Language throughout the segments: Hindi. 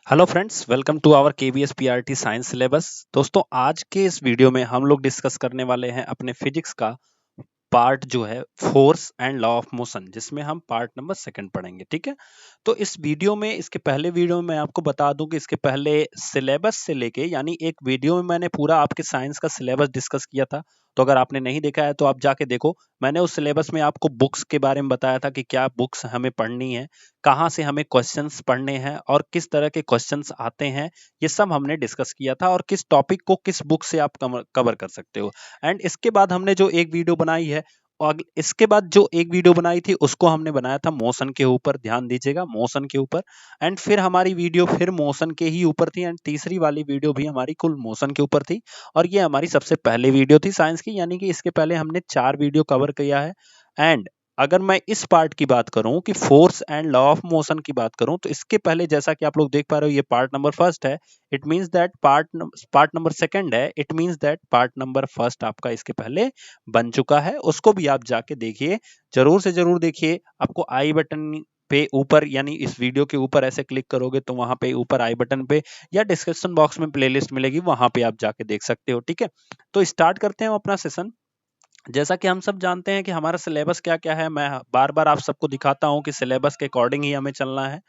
Hello friends, welcome to our KVS PRT science syllabus. दोस्तों, आज के इस वीडियो में हम लोग डिस्कस करने वाले हैं अपने फिजिक्स का पार्ट जो है force and law of motion, जिसमें हम पार्ट नंबर सेकंड पढ़ेंगे। ठीक है, तो इस वीडियो में, इसके पहले वीडियो में मैं आपको बता दूं कि इसके पहले सिलेबस से लेके, यानी एक वीडियो में मैंने पूरा आपके साइंस का सिलेबस डिस्कस किया था। तो अगर आपने नहीं देखा है तो आप जाके देखो। मैंने उस सिलेबस में आपको बुक्स के बारे में बताया था कि क्या बुक्स हमें पढ़नी है, कहाँ से हमें क्वेश्चंस पढ़ने हैं और किस तरह के क्वेश्चंस आते हैं। ये सब हमने डिस्कस किया था और किस टॉपिक को किस बुक से आप कवर कर सकते हो। एंड इसके बाद हमने जो एक वीडियो बनाई है, और इसके बाद जो एक वीडियो बनाई थी उसको हमने बनाया था मोशन के ऊपर, ध्यान दीजिएगा, मोशन के ऊपर। एंड फिर हमारी वीडियो फिर मोशन के ही ऊपर थी, एंड तीसरी वाली वीडियो भी हमारी कुल मोशन के ऊपर थी। और ये हमारी सबसे पहले वीडियो थी साइंस की, यानी कि इसके पहले हमने 4 वीडियो कवर किया है। एंड अगर मैं इस पार्ट की बात करूं कि force and law of motion की बात करूं, तो इसके पहले जैसा कि आप लोग देख पा रहे हो, ये पार्ट नंबर फर्स्ट है। It means that part number second है। It means that part number first आपका इसके पहले बन चुका है। उसको भी आप जाके देखिए, जरूर से जरूर देखिए। आपको आई बटन पे ऊपर, यानी इस वीडियो के ऊपर ऐसे क्लिक करोगे तो वहां पे ऊपर आई बटन पे या डिस्क्रिप्शन बॉक्स में प्लेलिस्ट मिलेगी, वहां पे आप जाके देख सकते हो। ठीक है, तो स्टार्ट करते हैं हम अपना सेशन। जैसा कि हम सब जानते हैं कि हमारा सिलेबस क्या क्या है, मैं बार बार आप सबको दिखाता हूं कि सिलेबस के अकॉर्डिंग ही हमें चलना है।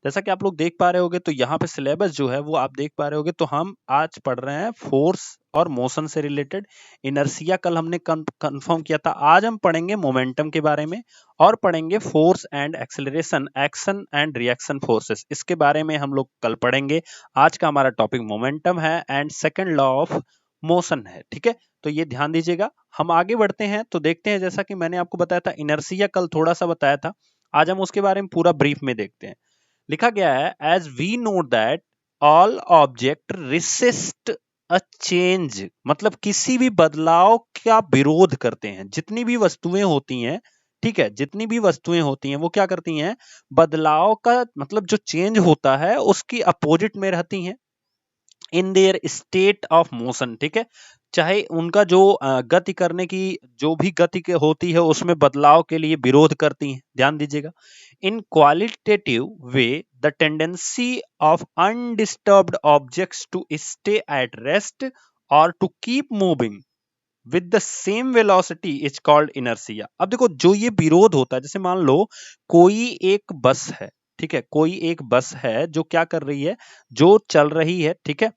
जैसा कि आप लोग देख पा रहे होगे, तो यहाँ पे सिलेबस जो है वो आप देख पा रहे होगे। तो हम आज पढ़ रहे हैं फोर्स और मोशन से रिलेटेड। इनर्शिया कल हमने कंफर्म किया था। आज हम पढ़ेंगे मोमेंटम के बारे में और पढ़ेंगे force and acceleration, action and reaction forces, इसके बारे में हम लोग कल पढ़ेंगे। आज का हमारा टॉपिक मोमेंटम है and second law of motion है। ठीक है, तो ये ध्यान दीजिएगा। हम आगे बढ़ते हैं तो देखते हैं, जैसा कि मैंने आपको बताया था, इनर्शिया कल थोड़ा सा बताया था, आज हम उसके बारे में पूरा ब्रीफ में देखते हैं। लिखा गया है, as we know that all object resist a change, मतलब किसी भी बदलाव का विरोध करते हैं। जितनी भी वस्तुएं होती हैं, ठीक है, जितनी भी वस्तुएं होती हैं वो क्या करती हैं, बदलाव का मतलब जो चेंज होता है उसकी अपोजिट में रहती हैं इन देयर स्टेट ऑफ मोशन। ठीक है, चाहे उनका जो गति करने की जो भी गति के होती है उसमें बदलाव के लिए विरोध करती हैं। ध्यान दीजिएगा, in qualitative way the tendency of undisturbed objects to stay at rest और to keep moving with the same velocity is called inertia. अब देखो, जो ये विरोध होता है, जैसे मान लो कोई एक बस है, ठीक है, कोई एक बस है जो क्या कर रही है, जो चल रही है। ठीक है,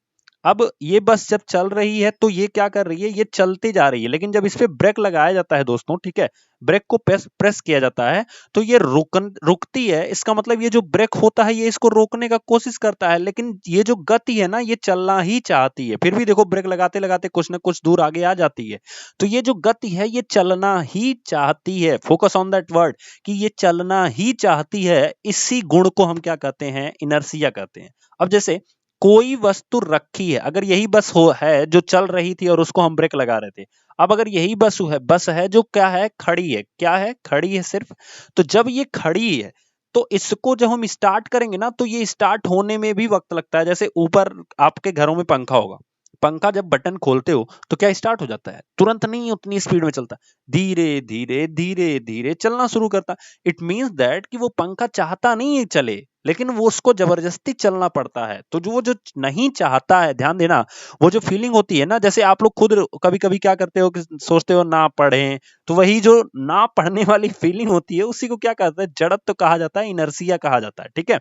अब ये बस जब चल रही है तो ये क्या कर रही है, ये चलती जा रही है, लेकिन जब इस पे ब्रेक लगाया जाता है दोस्तों, ठीक है, ब्रेक को प्रेस किया जाता है तो ये रुकती है। इसका मतलब ये जो ब्रेक होता है ये इसको रोकने का कोशिश करता है, लेकिन ये जो गति है ना, ये चलना ही चाहती है। फिर भी देखो, ब्रेक लगाते लगाते कुछ ना कुछ दूर आगे आ जाती है। तो ये जो गति है ये चलना ही चाहती है। फोकस ऑन दैट वर्ड, कि ये चलना ही चाहती है। इसी गुण को हम क्या कहते हैं, इनर्शिया कहते हैं। अब जैसे कोई वस्तु रखी है, अगर यही बस हो है जो चल रही थी और उसको हम ब्रेक लगा रहे थे। अब अगर यही बस है जो क्या है, खड़ी है, क्या है, खड़ी है सिर्फ। तो जब ये खड़ी है तो इसको जब हम स्टार्ट करेंगे ना, तो ये स्टार्ट होने में भी वक्त लगता है। जैसे ऊपर आपके घरों में पंखा होगा, पंखा जब बटन खोलते हो तो क्या स्टार्ट हो जाता है, तुरंत नहीं उतनी स्पीड में चलता, धीरे धीरे धीरे धीरे चलना शुरू करता। इट मींस दैट कि वो पंखा चाहता नहीं है चले, लेकिन वो उसको जबरदस्ती चलना पड़ता है। तो जो नहीं चाहता है, ध्यान देना, वो जो फीलिंग होती है ना, जैसे आप लोग खुद कभी कभी क्या करते हो कि सोचते हो ना पढ़ें, तो वही जो ना पढ़ने वाली फीलिंग होती है उसी को क्या कहते हैं, जड़त्व कहा जाता है, इनर्शिया कहा जाता है। ठीक है,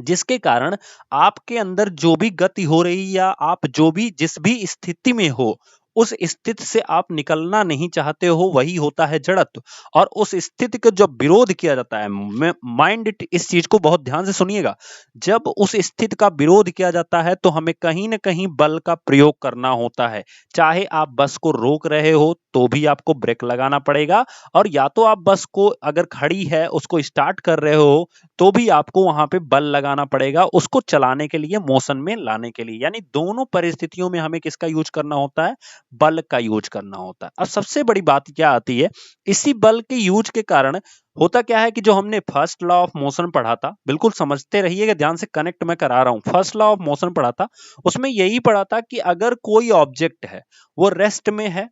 जिसके कारण आपके अंदर जो भी गति हो रही, या आप जो भी जिस भी स्थिति में हो, उस स्थिति से आप निकलना नहीं चाहते हो, वही होता है जड़त्व। और उस स्थिति का जब विरोध किया जाता है, माइंड इस चीज को बहुत ध्यान से सुनिएगा, जब उस स्थिति का विरोध किया जाता है तो हमें कहीं ना कहीं बल का प्रयोग करना होता है। चाहे आप बस को रोक रहे हो तो भी आपको ब्रेक लगाना पड़ेगा, और या तो आप बस को अगर खड़ी है उसको स्टार्ट कर रहे हो तो भी आपको वहां पे बल लगाना पड़ेगा उसको चलाने के लिए, मोशन में लाने के लिए। यानी दोनों परिस्थितियों में हमें किसका यूज करना होता है, बल का यूज करना होता है। अब सबसे बड़ी बात क्या आती है, इसी बल के यूज के कारण होता क्या है कि जो हमने फर्स्ट लॉ ऑफ मोशन पढ़ा था, बिल्कुल समझते रहिएगा, ध्यान से कनेक्ट मैं करा रहा हूं। फर्स्ट लॉ ऑफ मोशन पढ़ा था, उसमें यही पढ़ा था कि अगर कोई ऑब्जेक्ट है वो रेस्ट में है,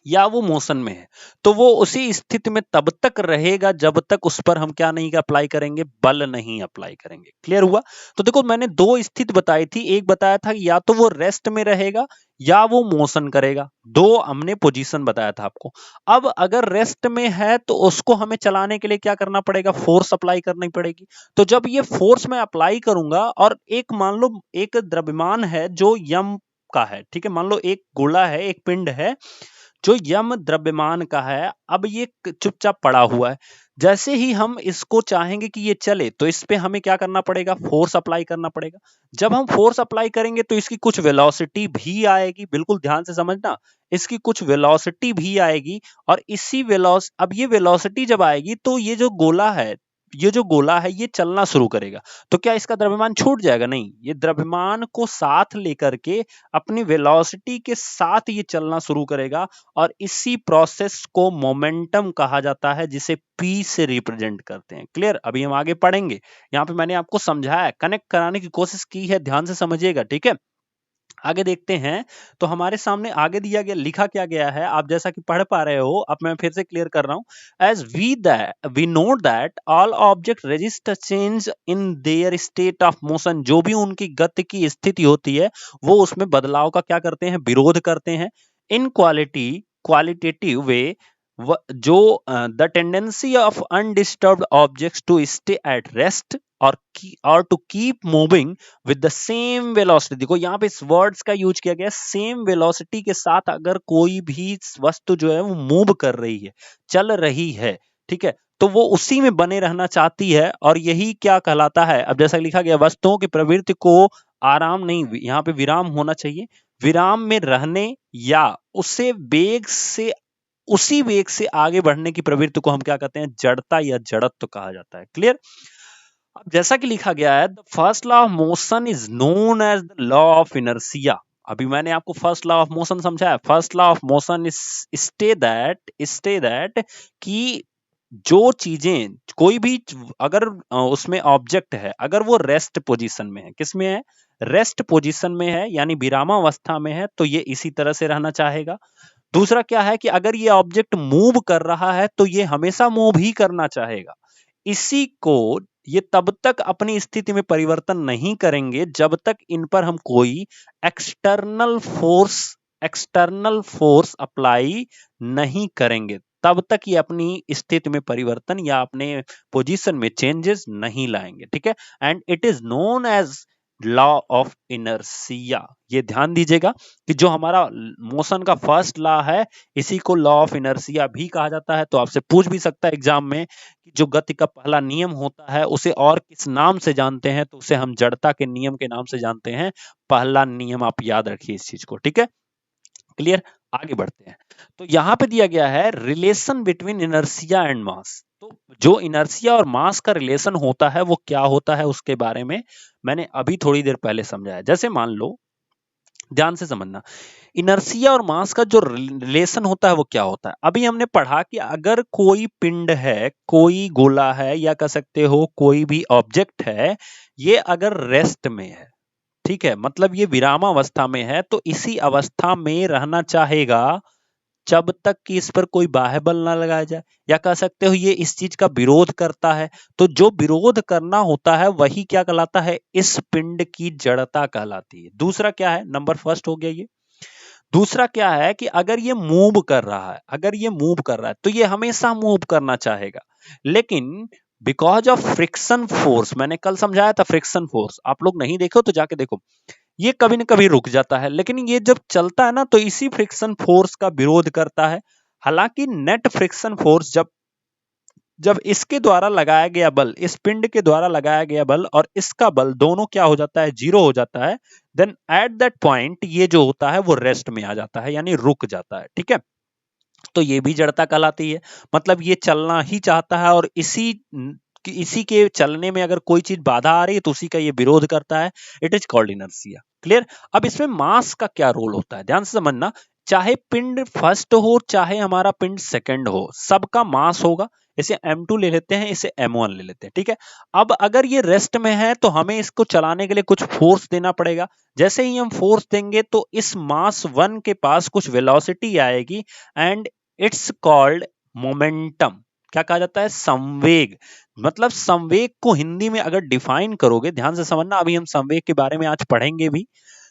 या वो मोशन में है, तो वो उसी स्थिति में तब तक रहेगा जब तक उस पर हम क्या नहीं अप्लाई करेंगे, बल नहीं अप्लाई करेंगे। क्लियर हुआ? तो देखो मैंने दो स्थिति बताई थी, एक बताया था या तो वो रेस्ट में रहेगा या वो मोशन करेगा, दो हमने पोजीशन बताया था आपको। अब अगर रेस्ट में है तो उसको हमें चलाने के लिए क्या करना पड़ेगा, फोर्स अप्लाई करनी पड़ेगी। तो जब ये फोर्स मैं अप्लाई करूंगा और एक मान लो एक द्रव्यमान है जो यम का है, ठीक है, मान लो एक गोला है, एक पिंड है जो यम द्रव्यमान का है, अब ये चुपचाप पड़ा हुआ है। जैसे ही हम इसको चाहेंगे कि ये चले तो इस पे हमें क्या करना पड़ेगा, फोर्स अप्लाई करना पड़ेगा। जब हम फोर्स अप्लाई करेंगे तो इसकी कुछ वेलोसिटी भी आएगी, बिल्कुल ध्यान से समझना, इसकी कुछ वेलोसिटी भी आएगी और इसी अब ये वेलोसिटी जब आएगी तो ये जो गोला है, ये चलना शुरू करेगा। तो क्या इसका द्रव्यमान छूट जाएगा? नहीं, ये द्रव्यमान को साथ लेकर के अपनी वेलोसिटी के साथ ये चलना शुरू करेगा और इसी प्रोसेस को मोमेंटम कहा जाता है, जिसे P से रिप्रेजेंट करते हैं। क्लियर? अभी हम आगे पढ़ेंगे, यहाँ पे मैंने आपको समझाया, कनेक्ट कराने की कोशिश की है, ध्यान से समझिएगा, ठीक है। आगे देखते हैं, तो हमारे सामने आगे दिया गया, लिखा क्या गया है, आप जैसा कि पढ़ पा रहे हो, अब मैं फिर से क्लियर कर रहा हूं। As we note that all object register change in their state of motion, जो भी उनकी गति की स्थिति होती है वो उसमें बदलाव का क्या करते हैं, विरोध करते हैं। इन क्वालिटेटिव वे, जो the tendency of undisturbed objects to stay at rest और to keep moving with the same velocity. देखो यहाँ पे इस वर्ड्स का यूज किया गया, सेम वेलोसिटी के साथ अगर कोई भी वस्तु जो है वो मूव कर रही है, चल रही है, ठीक है, तो वो उसी में बने रहना चाहती है और यही क्या कहलाता है। अब जैसा लिखा गया, वस्तुओं की प्रवृत्ति को आराम नहीं, यहाँ पे विराम होना चाहिए, विराम में रहने या उसी वेग से आगे बढ़ने की प्रवृत्ति को हम क्या कहते हैं, जड़ता या जड़त्व कहा जाता है। क्लियर? अब जैसा कि लिखा गया है, the first law of motion is known as the law of inertia. अभी मैंने आपको फर्स्ट लॉ ऑफ मोशन समझाया। First law of motion is stay that कि जो चीजें, कोई भी अगर उसमें ऑब्जेक्ट है, अगर वो रेस्ट पोजीशन में है, किस में है, रेस्ट पोजीशन में है, यानी विरामावस्था में है, तो ये इसी तरह से रहना चाहेगा। दूसरा क्या है कि अगर ये ऑब्जेक्ट मूव कर रहा है तो ये हमेशा मूव ही करना चाहेगा। इसी को ये तब तक अपनी स्थिति में परिवर्तन नहीं करेंगे जब तक इन पर हम कोई एक्सटर्नल फोर्स अप्लाई नहीं करेंगे, तब तक ये अपनी स्थिति में परिवर्तन या अपने पोजीशन में चेंजेस नहीं लाएंगे। ठीक है, and it is known as law of inertia. ये ध्यान दीजिएगा कि जो हमारा मोशन का फर्स्ट लॉ है, इसी को लॉ ऑफ इनर्शिया भी कहा जाता है। तो आपसे पूछ भी सकता है एग्जाम में कि जो गति का पहला नियम होता है उसे और किस नाम से जानते हैं, तो उसे हम जड़ता के नियम के नाम से जानते हैं। पहला नियम आप याद रखिए इस चीज को। ठीक है, क्लियर? आगे बढ़ते हैं। तो यहां पे दिया गया है relation between inertia and mass. तो जो इनर्शिया और मास का रिलेशन होता है वो क्या होता है, उसके बारे में मैंने अभी थोड़ी देर पहले समझाया। जैसे मान लो, ध्यान से समझना, इनर्शिया और मास का जो रिलेशन होता है वो क्या होता है। अभी हमने पढ़ा कि अगर कोई पिंड है, कोई गोला है, या कह सकते हो कोई भी ऑब्जेक्ट है, ये अगर रेस्ट में है, ठीक है, मतलब ये विरामावस्था में है, तो इसी अवस्था में रहना चाहेगा जब तक कि इस पर कोई बाह्य बल ना लगाया जाए, या कह सकते हो ये इस चीज का विरोध करता है। तो जो विरोध करना होता है वही क्या कहलाता है, इस पिंड की जड़ता कहलाती है। दूसरा क्या है, नंबर फर्स्ट हो गया ये। दूसरा क्या है कि अगर ये मूव कर रहा है, तो ये हमेशा मूव करना चाहेगा, लेकिन बिकॉज ऑफ फ्रिक्शन फोर्स, मैंने कल समझाया था फ्रिक्शन फोर्स, आप लोग नहीं देखो तो जाके देखो, ये कभी न कभी रुक जाता है, लेकिन ये जब चलता है ना तो इसी फ्रिक्शन फोर्स का विरोध करता है। हालांकि नेट फ्रिक्शन फोर्स जब इसके द्वारा लगाया गया बल, इस पिंड के द्वारा लगाया गया बल और इसका बल दोनों क्या हो जाता है, जीरो हो जाता है, देन एट दैट पॉइंट ये जो होता है वो रेस्ट में आ जाता है, यानी रुक जाता है। ठीक है, तो ये भी जड़ता कहलाती है। मतलब ये चलना ही चाहता है और इसी के चलने में अगर कोई चीज बाधा आ रही है तो उसी का ये विरोध करता है। It is called inertia. Clear? अब इसमें मास का क्या रोल होता है, ध्यान से समझना। चाहे पिंड फर्स्ट हो चाहे हमारा पिंड सेकंड हो, सबका मास होगा। इसे M2 ले लेते हैं, इसे M1 ले लेते हैं, ठीक है। अब अगर ये रेस्ट में है तो हमें इसको चलाने के लिए कुछ फोर्स देना पड़ेगा। जैसे ही हम फोर्स देंगे तो इस मास 1 के पास कुछ वेलोसिटी आएगी एंड इट्स कॉल्ड मोमेंटम। क्या कहा जाता है? संवेग। मतलब संवेग को हिंदी में अगर डिफाइन करोगे, ध्यान से समझना, अभी हम संवेग के बारे में आज पढ़ेंगे भी।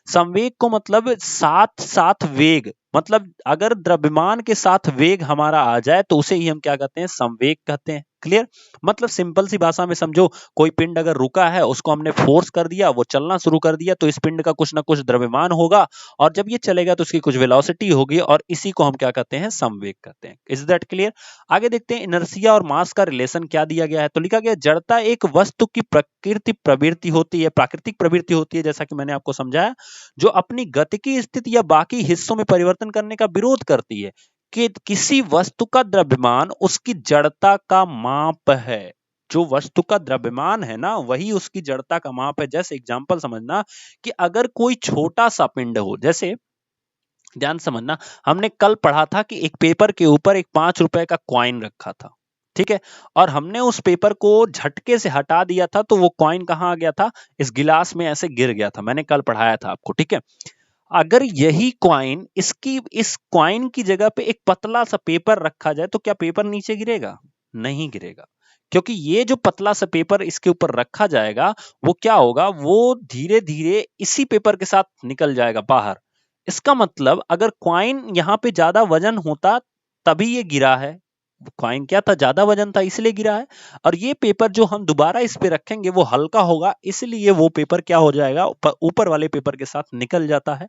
संवेग को मतलब साथ साथ वेग, मतलब अगर द्रव्यमान के साथ वेग हमारा आ जाए तो उसे ही हम क्या कहते हैं? संवेग कहते हैं। क्लियर? मतलब सिंपल सी भाषा में समझो, कोई पिंड अगर रुका है, उसको हमने फोर्स कर दिया, वो चलना शुरू कर दिया, तो इस पिंड का कुछ ना कुछ द्रव्यमान होगा और जब ये चलेगा तो उसकी कुछ वेलोसिटी होगी और इसी को हम क्या कहते हैं? संवेग कहते हैं। Is that clear? आगे देखते हैं इनर्शिया और मास का रिलेशन क्या दिया गया है। तो लिखा गया जड़ता एक वस्तु की प्राकृतिक प्रवृत्ति होती है, जैसा कि मैंने आपको समझाया, जो अपनी गति की स्थिति या बाकी हिस्सों में परिवर्तन करने का विरोध करती है। कि किसी वस्तु का द्रव्यमान उसकी जड़ता का माप है। जो वस्तु का द्रव्यमान है ना, वही उसकी जड़ता का माप है। जैसे एग्जांपल समझना कि अगर कोई छोटा सा पिंड हो, जैसे ध्यान समझना, हमने कल पढ़ा था कि एक पेपर के ऊपर एक 5 रुपए का कॉइन रखा था, ठीक है, और हमने उस पेपर को झटके से हटा दिया था तो वो कॉइन कहां आ गया था? इस गिलास में ऐसे गिर गया था। मैंने कल पढ़ाया था आपको, ठीक है। अगर यही कॉइन इस कॉइन की जगह पे एक पतला सा पेपर रखा जाए तो क्या पेपर नीचे गिरेगा? नहीं गिरेगा, क्योंकि ये जो पतला सा पेपर इसके ऊपर रखा जाएगा, वो क्या होगा? वो धीरे धीरे इसी पेपर के साथ निकल जाएगा बाहर। इसका मतलब अगर कॉइन यहाँ पे ज्यादा वजन होता तभी ये गिरा है। कॉइन क्या था? ज्यादा वजन था, इसलिए गिरा है। और ये पेपर जो हम दोबारा इस पे रखेंगे वो हल्का होगा, इसलिए वो पेपर क्या हो जाएगा? ऊपर वाले पेपर के साथ निकल जाता है।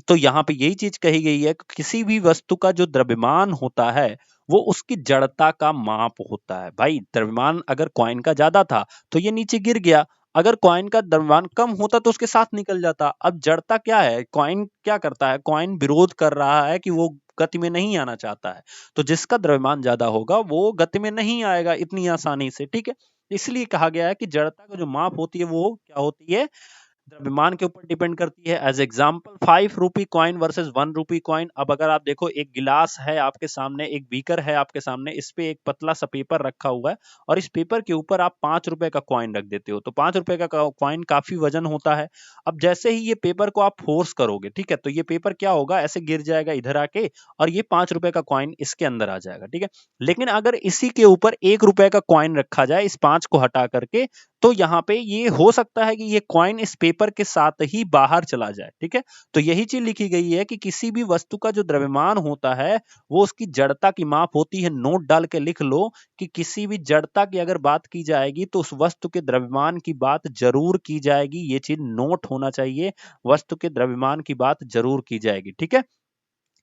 तो यहाँ पे यही चीज कही गई है कि किसी भी वस्तु का जो द्रव्यमान होता है वो उसकी जड़ता का माप होता है। भाई द्रव्यमान अगर कॉइन का ज्यादा था तो ये नीचे गिर गया, अगर कॉइन का द्रव्यमान कम होता तो उसके साथ निकल जाता। अब जड़ता क्या है? कॉइन क्या करता है? कॉइन विरोध कर रहा है कि वो गति में नहीं आना चाहता है। तो जिसका द्रव्यमान ज्यादा होगा वो गति में नहीं आएगा इतनी आसानी से, ठीक है। इसलिए कहा गया है कि जड़ता का जो माप होती है वो क्या होती है? द्रव्यमान के ऊपर डिपेंड करती है। As example 5 rupee coin versus 1 rupee coin. अब अगर आप देखो, एक गिलास है आपके सामने, एक बीकर है आपके सामने, इस पे एक पतला सा पेपर रखा हुआ है और इस पेपर के ऊपर आप 5 रुपए का कॉइन रख देते हो, तो 5 रुपए का कॉइन काफी वजन होता है। अब जैसे ही ये पेपर को आप फोर्स करोगे, ठीक है, तो ये पेपर क्या होगा? ऐसे गिर जाएगा इधर आके और ये 5 रुपए का कॉइन इसके अंदर आ जाएगा, ठीक है। लेकिन अगर इसी के ऊपर 1 रुपए का कॉइन रखा जाए, इस 5 को हटा करके, तो यहाँ पे ये हो सकता है कि ये कॉइन इस पेपर के साथ ही बाहर चला जाए, ठीक है। तो यही चीज लिखी गई है कि किसी भी वस्तु का जो द्रव्यमान होता है वो उसकी जड़ता की माप होती है। नोट डाल के लिख लो कि किसी भी जड़ता की अगर बात की जाएगी तो उस वस्तु के द्रव्यमान की बात जरूर की जाएगी। ये चीज नोट होना चाहिए, वस्तु के द्रव्यमान की बात जरूर की जाएगी, ठीक है।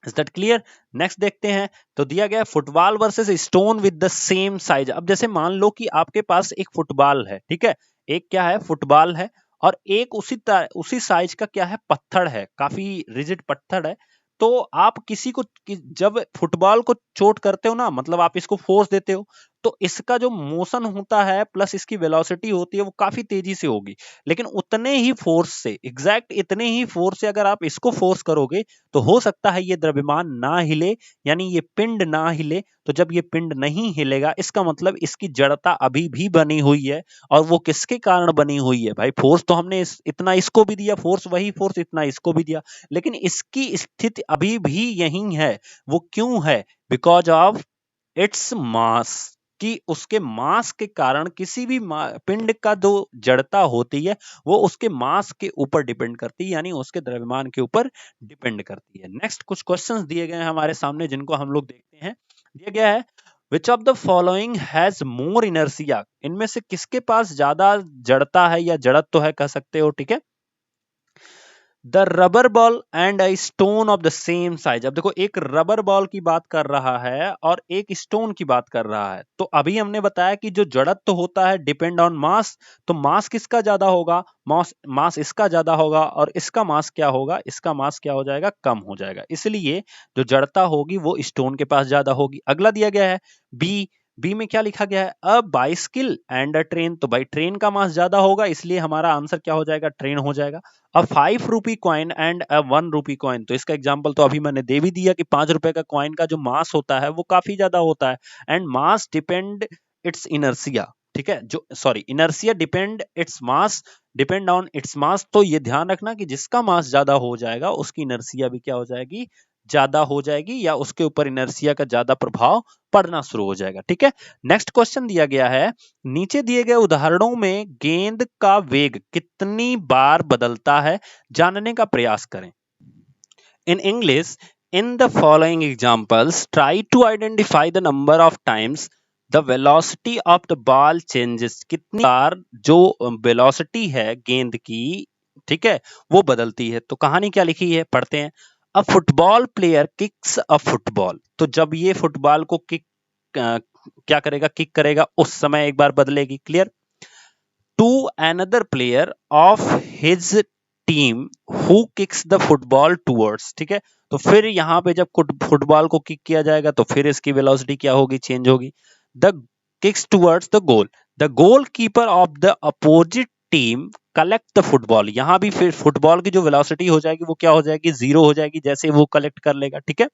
Is that clear? नेक्स्ट देखते हैं। तो दिया गया football versus stone with the same size. अब जैसे मान लो कि आपके पास एक फुटबॉल है, ठीक है, एक क्या है? फुटबॉल है, और एक उसी साइज का क्या है? पत्थर है, काफी रिजिड पत्थर है। तो आप किसी को जब फुटबॉल को चोट करते हो ना, मतलब आप इसको फोर्स देते हो, तो इसका जो मोशन होता है प्लस इसकी वेलोसिटी होती है वो काफी तेजी से होगी। लेकिन उतने ही फोर्स से, एग्जैक्ट इतने ही फोर्स से अगर आप इसको फोर्स करोगे तो हो सकता है ये द्रव्यमान ना हिले, यानी ये पिंड ना हिले। तो जब ये पिंड नहीं हिलेगा इसका मतलब इसकी जड़ता अभी भी बनी हुई है। और वो किसके कारण बनी हुई है? भाई फोर्स तो हमने इतना इसको भी दिया, फोर्स वही फोर्स इतना इसको भी दिया, लेकिन इसकी स्थिति अभी भी यही है। वो क्यों है? बिकॉज ऑफ इट्स मास, कि उसके मास के कारण किसी भी पिंड का जो जड़ता होती है वो उसके मास के ऊपर डिपेंड करती है, यानी उसके द्रव्यमान के ऊपर डिपेंड करती है। नेक्स्ट कुछ क्वेश्चंस दिए गए हैं हमारे सामने जिनको हम लोग देखते हैं। दिया गया है which of the following has more inertia. इनमें से किसके पास ज्यादा जड़ता है या जड़त्व है, कह सकते हो, ठीक है। The rubber ball and a stone of the same size. अब देखो, एक रबर बॉल की बात कर रहा है और एक स्टोन की बात कर रहा है। तो अभी हमने बताया कि जो जड़त्व होता है डिपेंड ऑन मास, तो मास किसका ज्यादा होगा? मास इसका ज्यादा होगा, और इसका मास क्या होगा? इसका मास क्या हो जाएगा? कम हो जाएगा। इसलिए जो जड़ता होगी वो स्टोन के पास ज्यादा होगी। अगला दिया गया है बी बी में क्या लिखा गया है, a bicycle and a train, तो भाई ट्रेन का मास ज्यादा होगा, इसलिए हमारा आंसर क्या हो जाएगा, ट्रेन हो जाएगा। अ 5 rupee coin and a 1 rupee coin, तो इसका एग्जांपल तो अभी मैंने दे भी दिया कि 5 रुपए का कॉइन का जो मास होता है वो काफी ज्यादा होता है, and mass depend it's inertia, ठीक है, जो sorry inertia depend its mass, depend on its mass, तो ये ध्यान रखना कि जिसका मास ज्यादा हो जाएगा उसकी इनर्सिया भी क्या हो जाएगी, ज्यादा हो जाएगी, या उसके ऊपर इनर्सिया का ज्यादा प्रभाव पड़ना शुरू हो जाएगा, ठीक है। नेक्स्ट क्वेश्चन दिया गया है, नीचे दिए गए उदाहरणों में गेंद का वेग कितनी बार बदलता है, जानने का प्रयास करें। In English, in the following examples, try to identify the number of times the velocity of the ball changes, कितनी बार जो वेलोसिटी है गेंद की, ठीक है, वो बदलती है। तो कहानी क्या लिखी है, पढ़ते हैं। अ फुटबॉल प्लेयर किक्स अ फुटबॉल, तो जब ये फुटबॉल को किक क्या करेगा, किक करेगा, उस समय एक बार बदलेगी, clear. To another player of his team who kicks the football towards, ठीक है, तो फिर यहां पे जब फुटबॉल को किक किया जाएगा तो फिर इसकी वेलोसिटी क्या होगी, चेंज होगी। The kicks towards the goal, the goal keeper of the opposite team collect the football, यहां भी फिर फुटबॉल की जो वेलोसिटी हो जाएगी वो क्या हो जाएगी, जीरो हो जाएगी, जैसे वो कलेक्ट कर लेगा, ठीक है।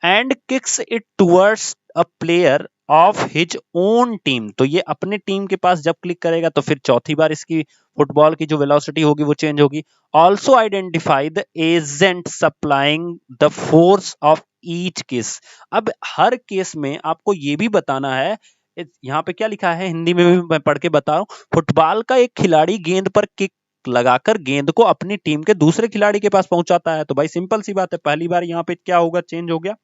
And kicks it towards a player of his own team, तो ये अपने टीम के पास जब क्लिक करेगा तो फिर चौथी बार इसकी फुटबॉल की जो वेलोसिटी होगी वो चेंज होगी। Also identify the agent supplying the force of each case, अब हर केस में आपको ये भी बताना है, यहाँ पे क्या लिखा है हिंदी में भी मैं पढ़ के बता रहा हूँ, फुटबॉल का एक खिलाड़ी गेंद पर किक लगाकर गेंद को अपनी टीम के दूसरे खिलाड़ी के पास पहुंचाता है, तो भाई सिंपल सी बात है, पहली बार यहाँ पे क्या होगा, चेंज हो गया,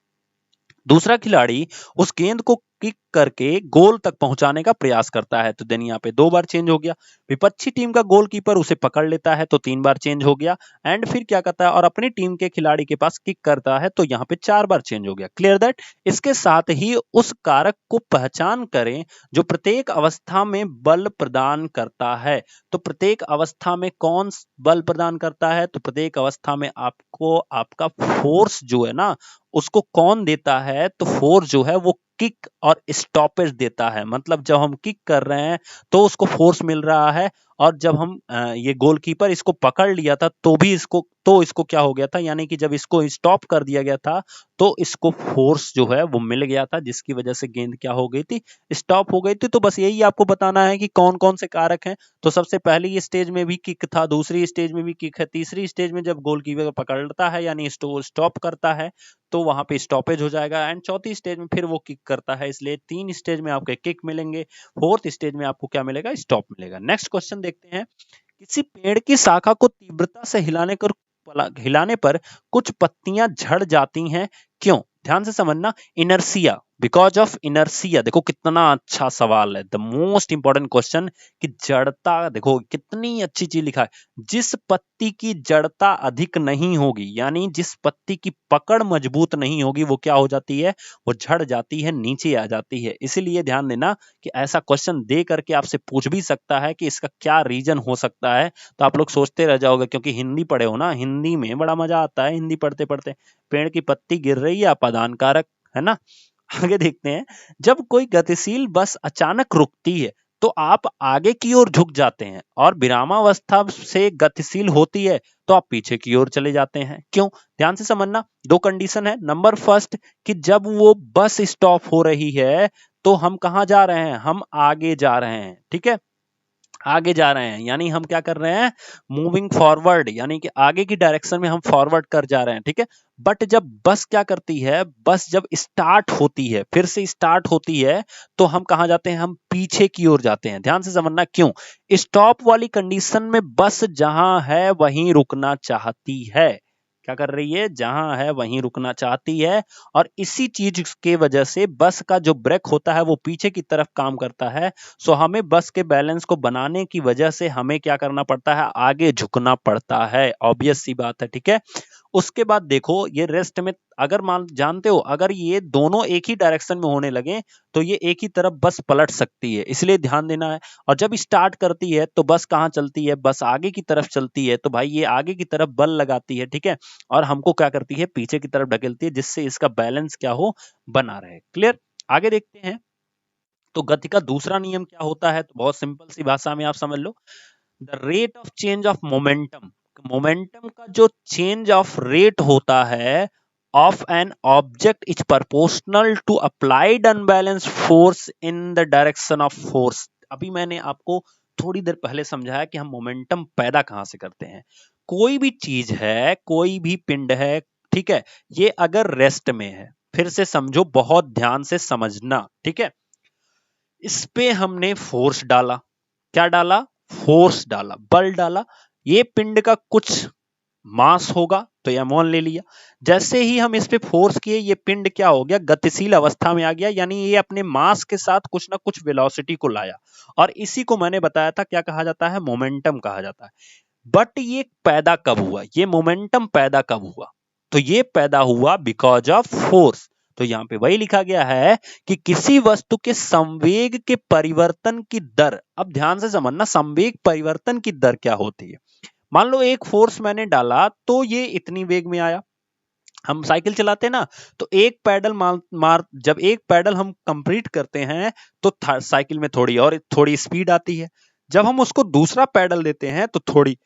दूसरा खिलाड़ी उस गेंद को किक करके गोल तक पहुंचाने का प्रयास करता है, तो देन यहाँ पे 2 बार चेंज हो गया। विपक्षी टीम का गोलकीपर उसे पकड़ लेता है, तो 3 बार चेंज हो गया। एंड फिर क्या करता है, और अपनी टीम के खिलाड़ी के पास किक करता है, तो यहाँ पे 4 बार चेंज हो गया, क्लियर दैट। इसके साथ ही उस कारक को पहचान करें जो प्रत्येक अवस्था में बल प्रदान करता है, तो प्रत्येक अवस्था में कौन बल प्रदान करता है, तो प्रत्येक अवस्था में आपको आपका फोर्स जो है ना उसको कौन देता है, तो फोर्स जो है वो किक और स्टॉपेज देता है, मतलब जब हम किक कर रहे हैं तो उसको फोर्स मिल रहा है, और जब हम ये गोलकीपर इसको पकड़ लिया था तो भी इसको क्या हो गया था, यानी कि जब इसको स्टॉप कर दिया गया था तो इसको फोर्स जो है वो मिल गया था, जिसकी वजह से गेंद क्या हो गई थी, स्टॉप हो गई थी। तो बस यही आपको बताना है कि कौन कौन से कारक हैं। तो सबसे पहली स्टेज में भी किक था, दूसरी स्टेज में भी किक है, तीसरी स्टेज में जब गोलकीपर पकड़ता है यानी स्टॉप करता है तो वहां पे स्टॉपेज हो जाएगा, एंड चौथी स्टेज में फिर वो किक करता है, इसलिए 3 स्टेज में आपके किक मिलेंगे, फोर्थ स्टेज में आपको क्या मिलेगा, स्टॉप मिलेगा। नेक्स्ट क्वेश्चन देखते हैं, किसी पेड़ की शाखा को तीव्रता से हिलाने पर कुछ पत्तियां झड़ जाती हैं, क्यों, ध्यान से समझना, इनर्सिया, बिकॉज ऑफ इनर्सिया, देखो कितना अच्छा सवाल है, द मोस्ट इंपॉर्टेंट क्वेश्चन, कि जड़ता, देखो कितनी अच्छी चीज लिखा है, जिस पत्ती की जड़ता अधिक नहीं होगी, यानी जिस पत्ती की पकड़ मजबूत नहीं होगी वो क्या हो जाती है, वो झड़ जाती है, नीचे आ जाती है। इसीलिए ध्यान देना कि ऐसा क्वेश्चन दे करके आपसे पूछ भी सकता है कि इसका क्या रीजन हो सकता है, तो आप लोग सोचते रह जाओगे, क्योंकि हिंदी पढ़े हो ना, हिंदी में बड़ा मजा आता है हिंदी पढ़ते पढ़ते। पेड़ की पत्ती गिर रही है, अपादान कारक, है ना। आगे देखते हैं, जब कोई गतिशील बस अचानक रुकती है तो आप आगे की ओर झुक जाते हैं, और विरामावस्था से गतिशील होती है तो आप पीछे की ओर चले जाते हैं, क्यों, ध्यान से समझना। 2 कंडीशन है, नंबर फर्स्ट कि जब वो बस स्टॉप हो रही है तो हम कहां जा रहे हैं, हम आगे जा रहे हैं, ठीक है, आगे जा रहे हैं, यानी हम क्या कर रहे हैं, मूविंग फॉरवर्ड, यानी कि आगे की डायरेक्शन में हम फॉरवर्ड कर जा रहे हैं, ठीक है। बट जब बस क्या करती है, बस जब स्टार्ट होती है, फिर से स्टार्ट होती है, तो हम कहां जाते हैं, हम पीछे की ओर जाते हैं, ध्यान से समझना, क्यों, स्टॉप वाली कंडीशन में बस जहां है वहीं रुकना चाहती है, क्या कर रही है, जहां है वहीं रुकना चाहती है, और इसी चीज के वजह से बस का जो ब्रेक होता है वो पीछे की तरफ काम करता है। सो हमें बस के बैलेंस को बनाने की वजह से हमें क्या करना पड़ता है, आगे झुकना पड़ता है, ऑब्वियस सी बात है, ठीक है। उसके बाद देखो ये रेस्ट में, अगर मान जानते हो, अगर ये दोनों एक ही डायरेक्शन में होने लगे तो ये एक ही तरफ बस पलट सकती है, इसलिए ध्यान देना है। और जब स्टार्ट करती है तो बस कहाँ चलती है, बस आगे की तरफ चलती है, तो भाई ये आगे की तरफ बल लगाती है, ठीक है, और हमको क्या करती है, पीछे की तरफ ढकेलती है, जिससे इसका बैलेंस क्या हो, बना रहे, क्लियर। आगे देखते हैं, तो गति का दूसरा नियम क्या होता है, तो बहुत सिंपल सी भाषा में आप समझ लो, the rate of change of momentum, momentum का जो चेंज ऑफ रेट होता है of an object is proportional to applied unbalanced force in the direction of force. अभी मैंने आपको थोड़ी देर पहले समझाया कि हम मोमेंटम पैदा कहां से करते हैं। कोई भी चीज है, कोई भी पिंड है, ठीक है, ये अगर रेस्ट में है, फिर से समझो, बहुत ध्यान से समझना, ठीक है, इस पे हमने फोर्स डाला, क्या डाला, फोर्स डाला, बल डाला, ये पिंड का कुछ मास होगा तो m1 ले लिया। जैसे ही हम इस पे फोर्स किए, ये पिंड क्या हो गया, गतिशील अवस्था में आ गया, यानी ये अपने मास के साथ कुछ ना कुछ वेलोसिटी को लाया, और इसी को मैंने बताया था क्या कहा जाता है, मोमेंटम कहा जाता है। बट ये पैदा कब हुआ, ये मोमेंटम पैदा कब हुआ, तो ये पैदा हुआ बिकॉज ऑफ फोर्स। तो यहां पे वही लिखा गया है कि किसी वस्तु के संवेग के परिवर्तन की दर, अब ध्यान से समझना, संवेग परिवर्तन की दर क्या होती है। मान लो एक फोर्स मैंने डाला तो ये इतनी वेग में आया, हम साइकिल चलाते हैं ना, तो एक पैडल मार जब एक पैडल हम कंप्लीट करते हैं तो साइकिल में थोड़ी स्पीड आती है, जब हम उसको दूसरा पैडल देते हैं तो थोड़ी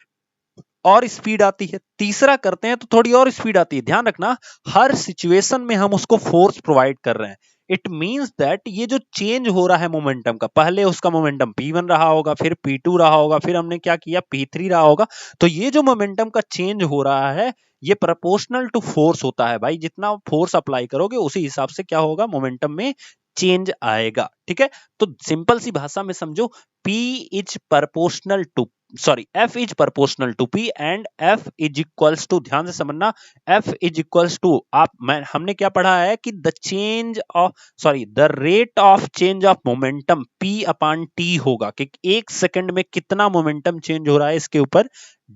और स्पीड आती है, तीसरा करते हैं तो थोड़ी और स्पीड आती है। ध्यान रखना, हर सिचुएशन में हम उसको फोर्स प्रोवाइड कर रहे हैं। इट मींस दैट ये जो चेंज हो रहा है मोमेंटम का, पहले उसका मोमेंटम P1 रहा होगा, फिर P2 रहा होगा, फिर हमने क्या किया, P3 रहा होगा, तो ये जो मोमेंटम का चेंज हो रहा है, ये प्रोपोर्शनल टू फोर्स होता है भाई। जितना फोर्स अप्लाई करोगे उसी हिसाब से क्या होगा, मोमेंटम में चेंज आएगा, ठीक है। तो सिंपल सी भाषा में समझो, P is proportional to, sorry, F is proportional to P and F is equals to, ध्यान से समझना, F इज इक्वल्स टू, हमने क्या पढ़ा है कि the rate of change of momentum P upon T होगा, कि एक सेकंड में कितना मोमेंटम चेंज हो रहा है इसके ऊपर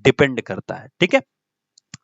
डिपेंड करता है, ठीक है।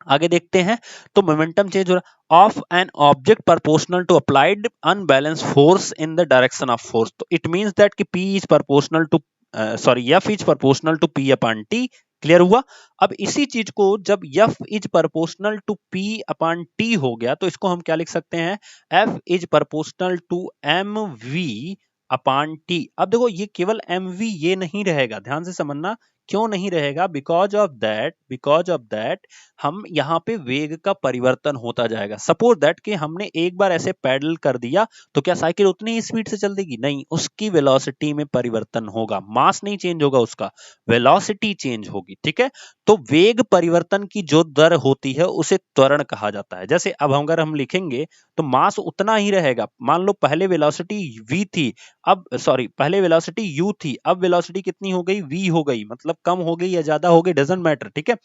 आगे देखते हैं, तो मोमेंटम चेंज हो रहा है of an object proportional to applied unbalance force in the direction of force. तो इट मींस दैट कि P is proportional to F is proportional to P upon T। Clear हुआ। अब इसी चीज को जब F is proportional to P upon T हो गया, तो इसको हम क्या लिख सकते हैं, F is proportional to mv upon T। अब देखो, ये केवल mv ये नहीं रहेगा, ध्यान से समझना, क्यों नहीं रहेगा, बिकॉज ऑफ दैट हम यहाँ पे वेग का परिवर्तन होता जाएगा। सपोज दैट कि हमने एक बार ऐसे पैडल कर दिया, तो क्या साइकिल उतनी ही स्पीड से चल देगी, नहीं, उसकी वेलोसिटी में परिवर्तन होगा, मास नहीं चेंज होगा, उसका वेलोसिटी चेंज होगी, ठीक है। तो वेग परिवर्तन की जो दर होती है उसे त्वरण कहा जाता है। जैसे अब अगर हम लिखेंगे तो मास उतना ही रहेगा, मान लो पहले वेलोसिटी v थी, अब सॉरी पहले वेलोसिटी u थी, अब वेलोसिटी कितनी हो गई, v हो गई, मतलब कम हो गई या ज्यादा हो गई, डजंट मैटर, ठीक है।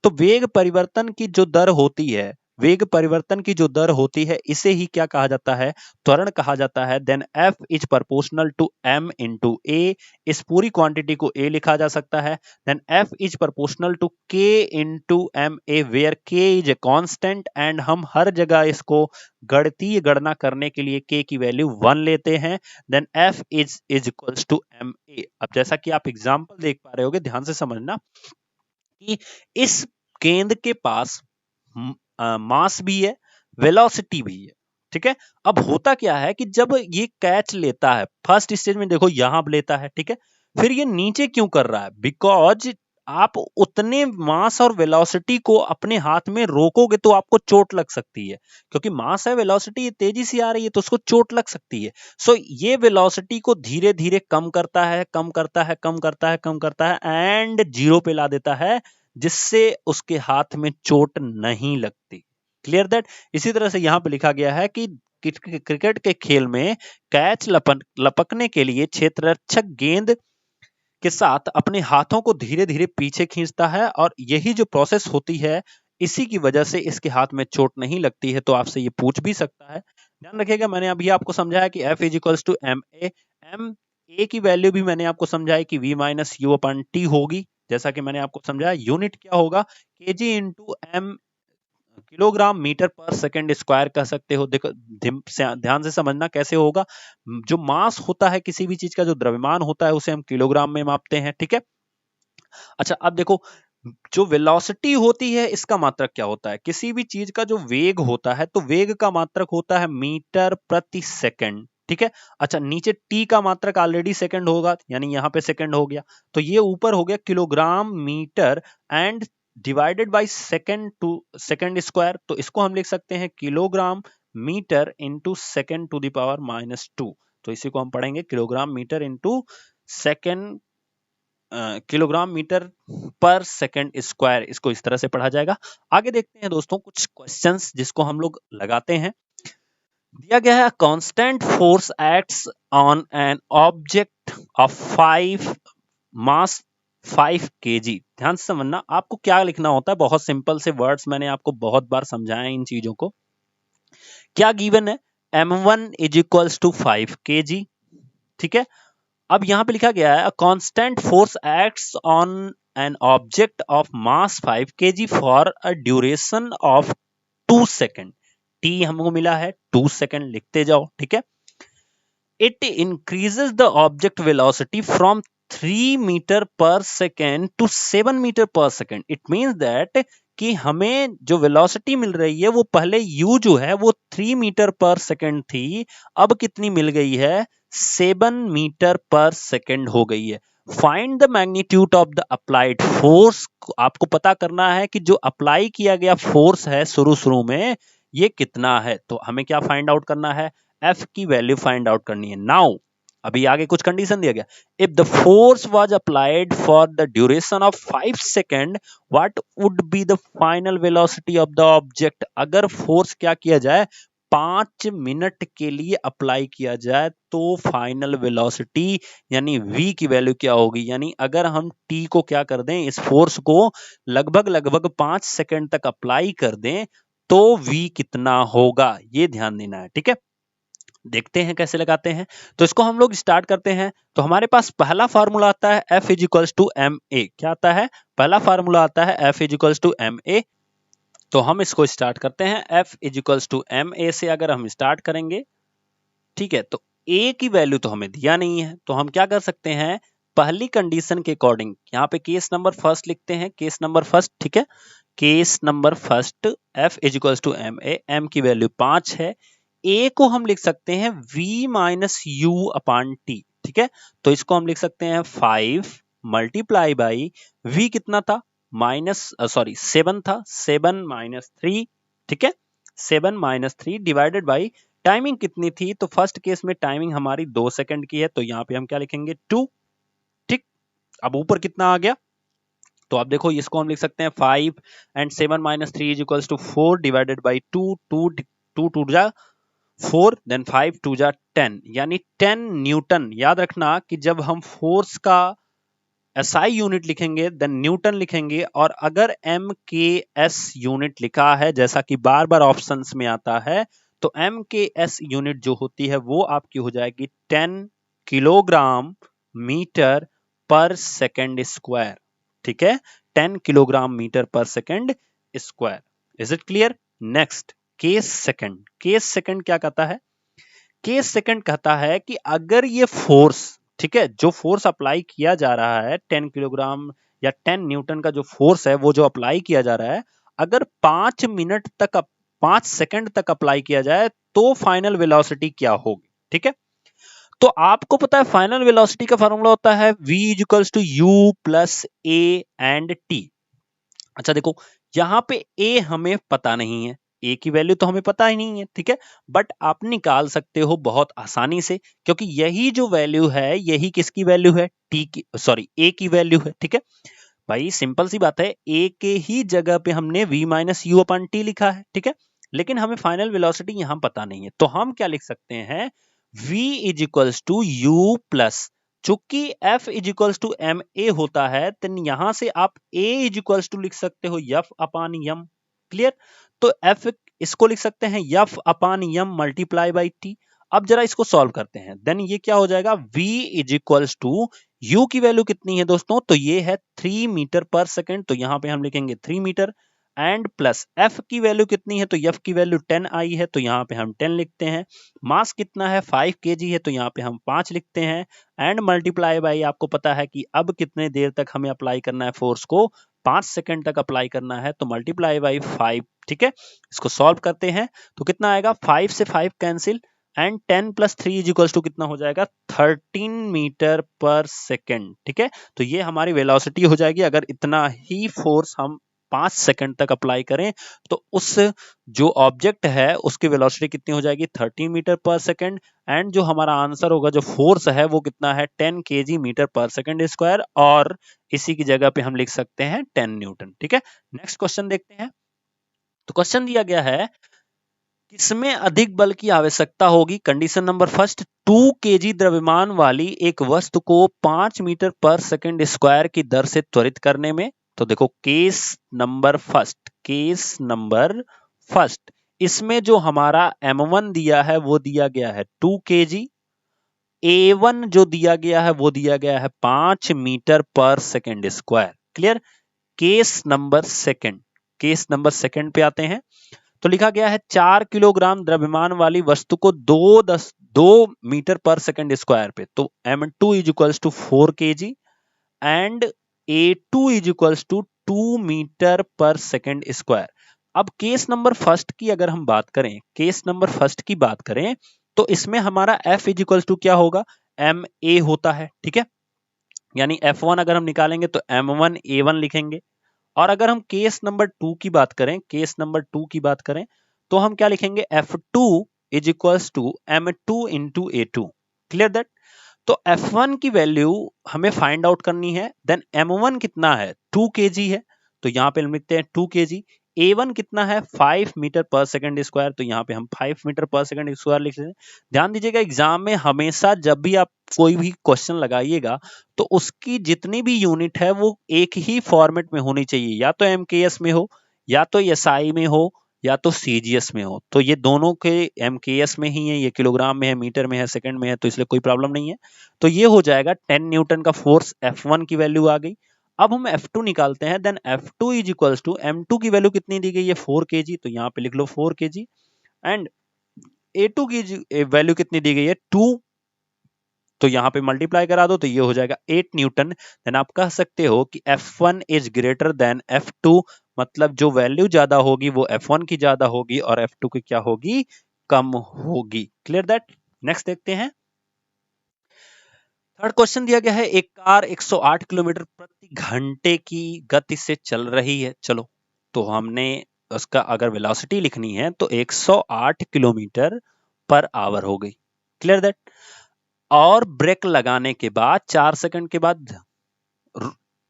तो वेग परिवर्तन की जो दर होती है, वेग परिवर्तन की जो दर होती है, इसे ही क्या कहा जाता है, त्वरण कहा जाता है। Then F is proportional to m into a, इस पूरी क्वांटिटी को a लिखा जा सकता है। Then F is proportional to k into m a, where k is a constant, and हम हर जगह इसको गणितीय गणना करने के लिए k की वैल्यू 1 लेते हैं। Then F is equals to m a। अब जैसा कि आप एग्जांपल देख पा रहे होगे, ध्यान से समझना कि इस गेंद के पास मास भी है, वेलोसिटी भी है, ठीक है। अब होता क्या है कि जब ये कैच लेता है, फर्स्ट स्टेज में देखो यहां लेता है, ठीक है, फिर ये नीचे क्यों कर रहा है, बिकॉज आप उतने मास और वेलोसिटी को अपने हाथ में रोकोगे तो आपको चोट लग सकती है, क्योंकि मास है, वेलोसिटी तेजी से आ रही है, तो उसको चोट लग सकती है। सो ये वेलोसिटी को धीरे धीरे कम करता है, कम करता है, कम करता है, कम करता है, एंड जीरो पे ला देता है, जिससे उसके हाथ में चोट नहीं लगती। Clear that. इसी तरह से यहां पे लिखा गया है कि क्रिकेट के खेल में कैच लपकने के लिए क्षेत्ररक्षक गेंद के साथ अपने हाथों को धीरे धीरे पीछे खींचता है, और यही जो प्रोसेस होती है, इसी की वजह से इसके हाथ में चोट नहीं लगती है। तो आपसे ये पूछ भी सकता है, ध्यान रखिएगा, मैंने अभी आपको समझाया कि F is equals to M A की वैल्यू भी मैंने आपको समझाया कि V minus U upon T होगी, जैसा कि मैंने आपको समझाया। यूनिट क्या होगा, kg into m, kilogram metre per second square कह सकते हो। देखो ध्यान से समझना कैसे होगा, जो मास होता है किसी भी चीज का, जो द्रव्यमान होता है, उसे हम किलोग्राम में मापते हैं, ठीक है। अच्छा, अब देखो, जो वेलोसिटी होती है इसका मात्रक क्या होता है, किसी भी चीज का जो वेग होता है, तो वेग का मात्रक होता है मीटर प्रति सेकंड, ठीक है। अच्छा, नीचे टी का मात्रक ऑलरेडी सेकंड होगा, यानी यहाँ पे सेकंड हो गया, तो ये ऊपर हो गया kilogram metre and divided by second to second square, तो इसको हम लिख सकते हैं kilogram metre into second to the power -2। तो इसी को हम पढ़ेंगे kilogram metre into second kilogram metre per second square, इसको इस तरह से पढ़ा जाएगा। आगे देखते हैं दोस्तों कुछ क्वेश्चंस जिसको हम लोग लगाते हैं। दिया गया है constant force acts on an object of 5 mass 5 kg। ध्यान से समझना, आपको क्या लिखना होता है, बहुत सिंपल से वर्ड्स मैंने आपको बहुत बार समझाया इन चीजों को। क्या गिवन है, m1 is equals to 5 kg, ठीक है। अब यहां पे लिखा गया है constant force acts on an object of mass 5 kg for a duration of 2 second. T हमको मिला है 2 सेकेंड, लिखते जाओ, ठीक है। It increases the object velocity from 3 metre per second to 7 metre per second. It means that कि हमें जो वेलोसिटी मिल रही है वो पहले u जो है वो 3 मीटर पर सेकेंड थी, अब कितनी मिल गई है, 7 मीटर पर सेकेंड हो गई है। Find the magnitude of the applied force. आपको पता करना है कि जो अप्लाई किया गया फोर्स है शुरू में ये कितना है, तो हमें क्या फाइंड आउट करना है, F की वैल्यू फाइंड आउट करनी है। नाउ अभी आगे कुछ कंडीशन दिया गया, if the force was applied for the duration of 5 second what would be the final velocity of the object. अगर फोर्स क्या किया जाए, 5 मिनट के लिए अप्लाई किया जाए तो फाइनल वेलोसिटी यानी v की वैल्यू क्या होगी, यानी अगर हम t को क्या कर दें, इस फोर्स को लगभग 5 सेकेंड तक अप्लाई कर दें तो v कितना होगा, ये ध्यान देना है, ठीक है। देखते हैं कैसे लगाते हैं, तो इसको हम लोग स्टार्ट करते हैं। तो हमारे पास पहला फार्मूला आता है F is equals to M a. क्या आता है, पहला फार्मूला आता है F is equals to M a. तो हम इसको स्टार्ट करते हैं, F is equals to M a से अगर हम स्टार्ट करेंगे, ठीक है, तो A की वैल्यू तो हमें दिया नहीं है, तो हम क्या कर सकते हैं, पहली कंडीशन के अकॉर्डिंग यहाँ पे केस नंबर फर्स्ट लिखते हैं, केस नंबर फर्स्ट, ठीक है। Case number first F is equals to M a, m की वैल्यू 5 है, ए को हम लिख सकते हैं v minus u upon t, ठीक है। तो इसको हम लिख सकते हैं 5 मल्टीप्लाई बाई v कितना था, सॉरी 7 था, 7 माइनस 3, ठीक है, 7 माइनस 3 डिवाइडेड बाई टाइमिंग कितनी थी, तो फर्स्ट केस में टाइमिंग हमारी 2 सेकंड की है, तो यहाँ पे हम क्या लिखेंगे 2, ठीक। अब ऊपर कितना आ गया, तो आप देखो इसको हम लिख सकते हैं 5 and 7 minus 3 is equals to 4 divided by 2, 2 जा 4 देन 5 2 जा 10, यानी 10 न्यूटन। याद रखना कि जब हम फोर्स का SI यूनिट लिखेंगे देन न्यूटन लिखेंगे, और अगर MKS यूनिट लिखा है जैसा कि बार बार ऑप्शंस में आता है, तो MKS यूनिट जो होती है वो आपकी हो जाएगी 10 kilogram metre per second square, ठीक है, 10 kilogram metre per second square. Is it clear. Next case second, case second क्या कहता है, केस सेकंड कहता है कि अगर ये फोर्स, ठीक है, जो फोर्स अप्लाई किया जा रहा है 10 किलोग्राम या 10 न्यूटन का जो फोर्स है वो जो अप्लाई किया जा रहा है, अगर 5 मिनट तक 5 सेकंड तक अप्लाई किया जाए तो फाइनल वेलोसिटी क्या होगी, ठीक है। तो आपको पता है फाइनल वेलोसिटी का फॉर्मूला होता है v equals to u plus a and t। अच्छा देखो यहाँ पे a हमें पता नहीं है, a की वैल्यू तो हमें पता ही नहीं है, ठीक है, बट आप निकाल सकते हो बहुत आसानी से, क्योंकि यही जो वैल्यू है यही किसकी वैल्यू है, t की, सॉरी a की वैल्यू है, ठीक है। भाई सिंपल सी बात है, a के ही जगह पे हमने v minus U upon T लिखा है, ठीक है, लेकिन हमें फाइनल वेलोसिटी यहां पता नहीं है, तो हम क्या लिख सकते हैं, v is equals to u plus, चूंकि f is equals to M a होता है, तो यहां से आप a इज इक्वल्स टू लिख सकते हो f अपान यम, क्लियर। तो f इसको लिख सकते हैं f upon m multiply by t. अब जरा इसको सॉल्व करते हैं, देन ये क्या हो जाएगा, v is equals to u की वैल्यू कितनी है दोस्तों, तो ये है 3 मीटर पर सेकेंड, तो यहां पे हम लिखेंगे 3 मीटर, एंड प्लस f की वैल्यू कितनी है, तो f की वैल्यू 10 आई है, तो यहाँ पे हम 10 लिखते हैं, मास कितना है 5 kg है, तो यहाँ पे हम 5 लिखते हैं, एंड मल्टीप्लाई बाई, आपको पता है कि अब कितने देर तक हमें अप्लाई करना है फोर्स को, 5 सेकंड तक अप्लाई करना है, तो मल्टीप्लाई बाई 5, ठीक है। इसको सॉल्व करते हैं तो कितना आएगा, 5 से 5 cancel, and 10 plus 3 is equals to कितना हो जाएगा 13 मीटर पर सेकेंड। ठीक है, तो ये हमारी वेलोसिटी हो जाएगी। अगर इतना ही फोर्स हम 5 सेकंड तक अप्लाई करें तो उस जो ऑब्जेक्ट है उसकी वेलोसिटी कितनी हो जाएगी 13 मीटर पर सेकंड। एंड जो हमारा आंसर होगा, जो फोर्स है वो कितना है 10 KG metre per second square, और इसी की जगह पे हम लिख सकते हैं 10 न्यूटन। ठीक है, नेक्स्ट क्वेश्चन देखते हैं। तो क्वेश्चन दिया गया है किसमें अधिक बल की आवश्यकता होगी। कंडीशन नंबर फर्स्ट, 2 केजी द्रव्यमान वाली एक वस्तु को 5 मीटर पर सेकंड स्क्वायर की दर से त्वरित करने में। तो देखो केस नंबर फर्स्ट, इसमें जो हमारा m1 दिया है वो दिया गया है 2 केजी, a1 जो दिया गया है वो दिया गया है 5 metre per second square. Clear. Case number second पे आते हैं। तो लिखा गया है 4 किलोग्राम द्रव्यमान वाली वस्तु को 2 मीटर पर सेकंड स्क्वायर पे, तो m2 is equals to 4 KG and a2 is equals to 2 metre per second square. अब केस नंबर फर्स्ट की अगर हम बात करें, तो इसमें हमारा f इज इक्वल्स टू क्या होगा, ma होता है। ठीक है, यानी f1 अगर हम निकालेंगे तो m1 a1 लिखेंगे। और अगर हम केस नंबर 2 की बात करें, तो हम क्या लिखेंगे, F2 is equals to M2 into A2। Clear that. तो F1 की वैल्यू हमें फाइंड आउट करनी है। देन M1 कितना है 2 kg है, तो यहाँ पे हम लिखते हैं 2 kg। A1 कितना है 5 मीटर पर सेकंड स्क्वायर, तो यहाँ पे हम 5 मीटर पर सेकंड स्क्वायर लिख लेते हैं। ध्यान दीजिएगा, एग्जाम में हमेशा जब भी आप कोई भी क्वेश्चन लगाइएगा तो उसकी जितनी भी यूनिट है वो एक ही फॉर्मेट में होनी चाहिए, या तो MKS में हो, या तो SI में हो, या तो CGS में हो। तो ये दोनों के MKS में ही है, ये किलोग्राम में है, मीटर में है, सेकंड में है, तो इसलिए कोई प्रॉब्लम नहीं है। तो ये हो जाएगा 10 न्यूटन का फोर्स, F1 की वैल्यू आ गई। अब हम F2 निकालते हैं। Then F2 is equals to M2 की वैल्यू कितनी दी गई है 4 kg, तो यहाँ पे लिख लो 4 kg। एंड A2 की वैल्यू कितनी दी गई है 2, तो यहाँ पे मल्टीप्लाई करा दो तो ये हो जाएगा 8 न्यूटन। देन आप कह सकते हो कि F1 is greater than F2, मतलब जो वैल्यू ज्यादा होगी वो F1 की ज्यादा होगी और F2 की क्या होगी, कम होगी। Clear that. नेक्स्ट देखते हैं। थर्ड क्वेश्चन दिया गया है, एक कार 108 किलोमीटर प्रति घंटे की गति से चल रही है। चलो, तो हमने उसका अगर वेलोसिटी लिखनी है तो 108 किलोमीटर पर आवर हो गई। Clear that. और ब्रेक लगाने के बाद 4 सेकंड के बाद,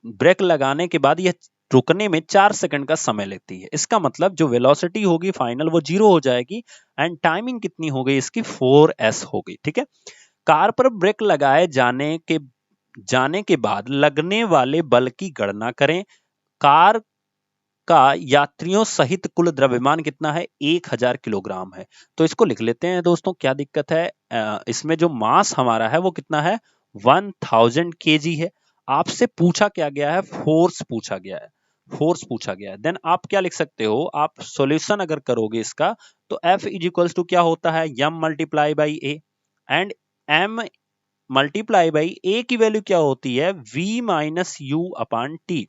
ब्रेक लगाने के बाद यह रुकने में 4 सेकंड का समय लेती है। इसका मतलब जो वेलोसिटी होगी फाइनल वो 0 हो जाएगी। एंड टाइमिंग कितनी हो गई इसकी 4s हो गई। ठीक है, कार पर ब्रेक लगाए जाने के बाद लगने वाले बल की गणना करें। कार का यात्रियों सहित कुल द्रव्यमान कितना है 1000 किलोग्राम है। तो इसको लिख लेते हैं दोस्तों, क्या दिक्कत है। इसमें जो मास हमारा है वो कितना है 1000 kg है। आपसे पूछा क्या गया है, फोर्स पूछा गया है। देन आप क्या लिख सकते हो, आप सॉल्यूशन अगर करोगे इसका तो F इज इक्वल्स टू क्या होता है m multiply by a, and m multiply by a की वैल्यू क्या होती है v minus u upon t.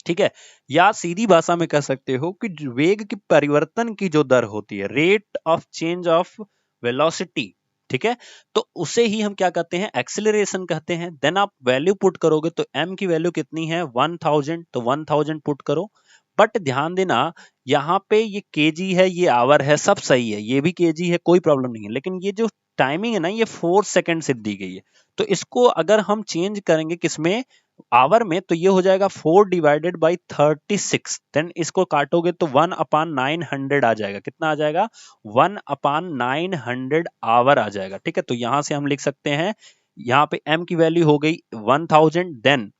ठीक है, या सीधी भाषा में कह सकते हो कि वेग की परिवर्तन की जो दर होती है, rate of change of velocity, ठीक है, तो उसे ही हम क्या कहते हैं, एक्सेलरेशन कहते हैं। देन आप वैल्यू पुट करोगे तो m की वैल्यू कितनी है 1000, तो 1000 पुट करो। बट ध्यान देना, यहाँ पे ये केजी है, ये आवर है, सब सही है, ये भी केजी है, कोई प्रॉब्लम नहीं है, लेकिन ये जो टाइमिंग है ना ये 4 सेकंड से दी गई है। तो इसको अगर हम चेंज करेंगे किसमें, आवर में, तो ये हो जाएगा 4 डिवाइडेड बाई 36। देन इसको काटोगे तो 1 अपान 900 आ जाएगा। कितना आ जाएगा 1 अपान 900 आवर आ जाएगा। ठीक है, तो यहां से हम लिख सकते हैं, यहाँ पे m की वैल्यू हो गई 1000। देन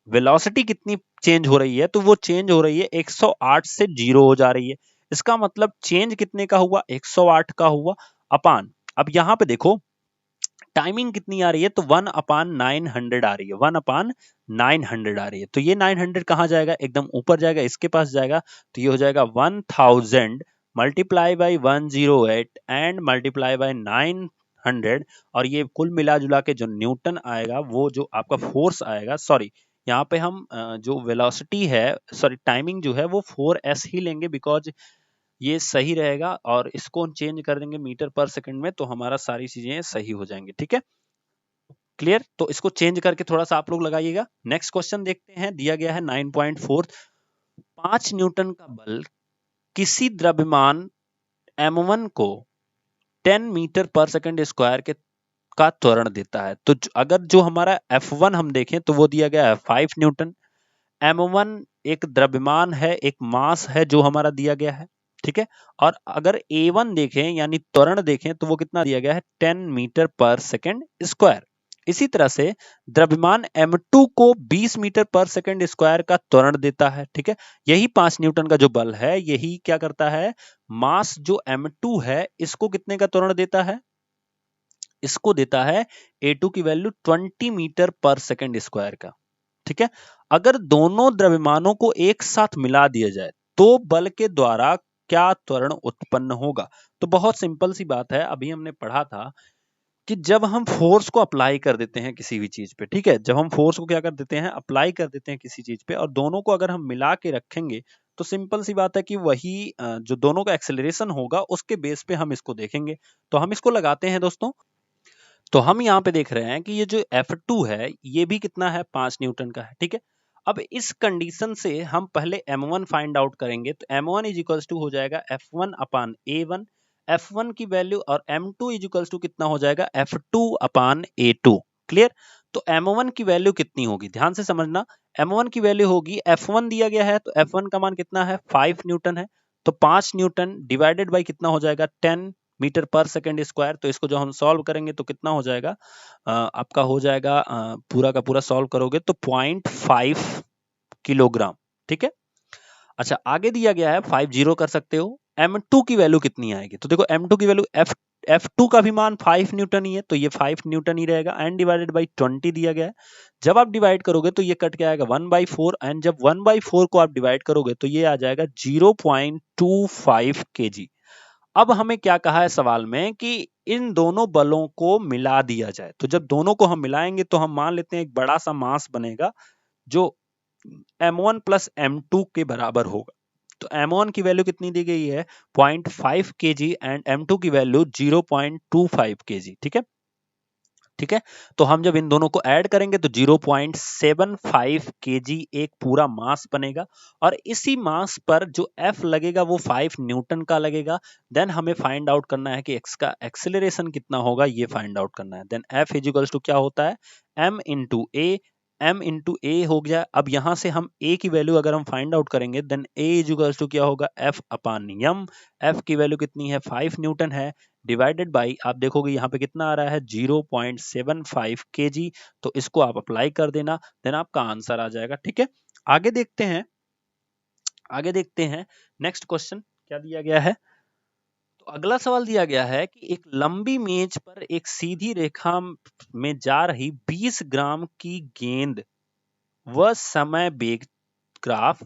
वेलोसिटी कितनी चेंज हो रही है, तो वो चेंज हो रही है 108 से 0 हो जा रही है। इसका मतलब चेंज कितने का हुआ 108 का हुआ अपान, अब यहाँ पे देखो टाइमिंग कितनी आ रही है, तो 1 अपान 900 आ रही है, 1 अपान 900 आ रही है। तो ये 900 कहाँ जाएगा, एकदम ऊपर जाएगा, इसके पास जाएगा, तो ये हो जाएगा 1000 multiply by 108 and multiply by 900, और ये कुल मिला जुला के जो न्यूटन आएगा, वो जो आपका फोर्स आएगा, सॉरी यहाँ पे हम जो वेलोसिटी है, सॉरी टाइमिंग जो है वो 4s ही लेंगे, बिकॉज ये सही रहेगा और इसको चेंज कर देंगे मीटर पर सेकंड में तो हमारा सारी चीजें सही हो जाएंगी। ठीक है, क्लियर। तो इसको चेंज करके थोड़ा सा आप लोग लगाइएगा। नेक्स्ट क्वेश्चन देखते हैं, दिया गया है 9.4, 5 न्यूटन का बल किसी द्रव्यमान m1 को 10 मीटर पर सेकंड स्क्वायर के का त्वरण देता है। तो अगर जो हमारा F1 हम देखें तो वो दिया गया है 5 न्यूटन, m1 एक द्रव्यमान है, एक मास है जो हमारा दिया गया है। ठीक है, और अगर A1 देखें यानी त्वरण देखें तो वो कितना दिया गया है 10 मीटर पर सेकंड स्क्वायर। इसी तरह से द्रव्यमान m2 को 20 मीटर पर सेकंड स्क्वायर का त्वरण देता है। ठीक है, यही 5 न्यूटन का जो बल है यही क्या करता है, मास जो m2 है इसको कितने का त्वरण देता है, इसको देता है A2 की value 20 metre per second square का। ठीक है, अगर दोनों द्रव्यमानों को एक साथ मिला दिया जाए तो बल के द्वारा क्या त्वरण उत्पन्न होगा। तो बहुत सिंपल सी बात है, अभी हमने पढ़ा था कि जब हम फोर्स को अप्लाई कर देते हैं किसी भी चीज पे, ठीक है, जब हम फोर्स को क्या कर देते हैं, अप्लाई कर देते हैं किसी चीज पे और दोनों को अगर हम मिला के रखेंगे तो सिंपल सी बात है कि वही जो दोनों का एक्सेलरेशन होगा उसके बेस पे हम इसको देखेंगे। तो हम इसको लगाते हैं दोस्तों। तो हम यहाँ पे देख रहे हैं कि ये जो F2 है ये भी कितना है, 5 न्यूटन का है। ठीक है, अब इस कंडीशन से हम पहले M1 फाइंड आउट करेंगे। तो M1 इज इक्वल्स टू हो जाएगा F1 अपान A1, F1 की वैल्यू, और M2 इज इक्वल्स टू कितना हो जाएगा F2 अपान A2। क्लियर। तो M1 की वैल्यू कितनी होगी, ध्यान से समझना। M1 की वैल्यू होगी, F1 दिया गया है तो F1 का मान कितना है 5 न्यूटन है, तो 5 न्यूटन डिवाइडेड बाई कितना हो जाएगा 10 मीटर पर सेकंड स्क्वायर। तो इसको जो हम सॉल्व करेंगे तो कितना हो जाएगा, आपका हो जाएगा पूरा का पूरा सॉल्व करोगे तो 0.5 किलोग्राम। ठीक है, अच्छा आगे दिया गया है 50 कर सकते हो। M2 की वैल्यू कितनी आएगी, तो देखो M2 की वैल्यू F2 का भी मान 5 न्यूटन ही है तो ये 5 न्यूटन ही रहेगा, एंड डिवाइडेड बाई 20 दिया गया है। जब आप डिवाइड करोगे तो ये कट के आएगा 1/4, एंड जब 1/4 को आप डिवाइड करोगे तो ये आ जाएगा 0.25 kg। अब हमें क्या कहा है सवाल में कि इन दोनों बलों को मिला दिया जाए। तो जब दोनों को हम मिलाएंगे तो हम मान लेते हैं एक बड़ा सा मास बनेगा जो M1 प्लस M2 के बराबर होगा। तो M1 की वैल्यू कितनी दी गई है 0.5 kg एंड M2 की वैल्यू 0.25 kg। ठीक है, ठीक है, तो हम जब इन दोनों को ऐड करेंगे तो 0.75 kg एक पूरा मास बनेगा, और इसी मास पर जो F लगेगा वो 5 न्यूटन का लगेगा। देन हमें फाइंड आउट करना है कि x का एक्सेलरेशन कितना होगा, ये फाइंड आउट करना है। देन F इक्वल्स टू क्या होता है, m इंटू ए, m इंटू ए हो गया। अब यहां से हम a की वैल्यू अगर हम फाइंड आउट करेंगे देन a इक्वल्स टू क्या होगा, F अपान m। F की वैल्यू कितनी है 5 न्यूटन है, डिवाइडेड बाई आप देखोगे यहाँ पे कितना आ रहा है 0.75 kg। तो इसको आप अप्लाई कर देना, देन आपका आंसर आ जाएगा। ठीक है, आगे देखते हैं, आगे देखते हैं नेक्स्ट क्वेश्चन क्या दिया गया है। तो अगला सवाल दिया गया है कि एक लंबी मेज पर एक सीधी रेखा में जा रही 20 ग्राम की गेंद व समय वेग ग्राफ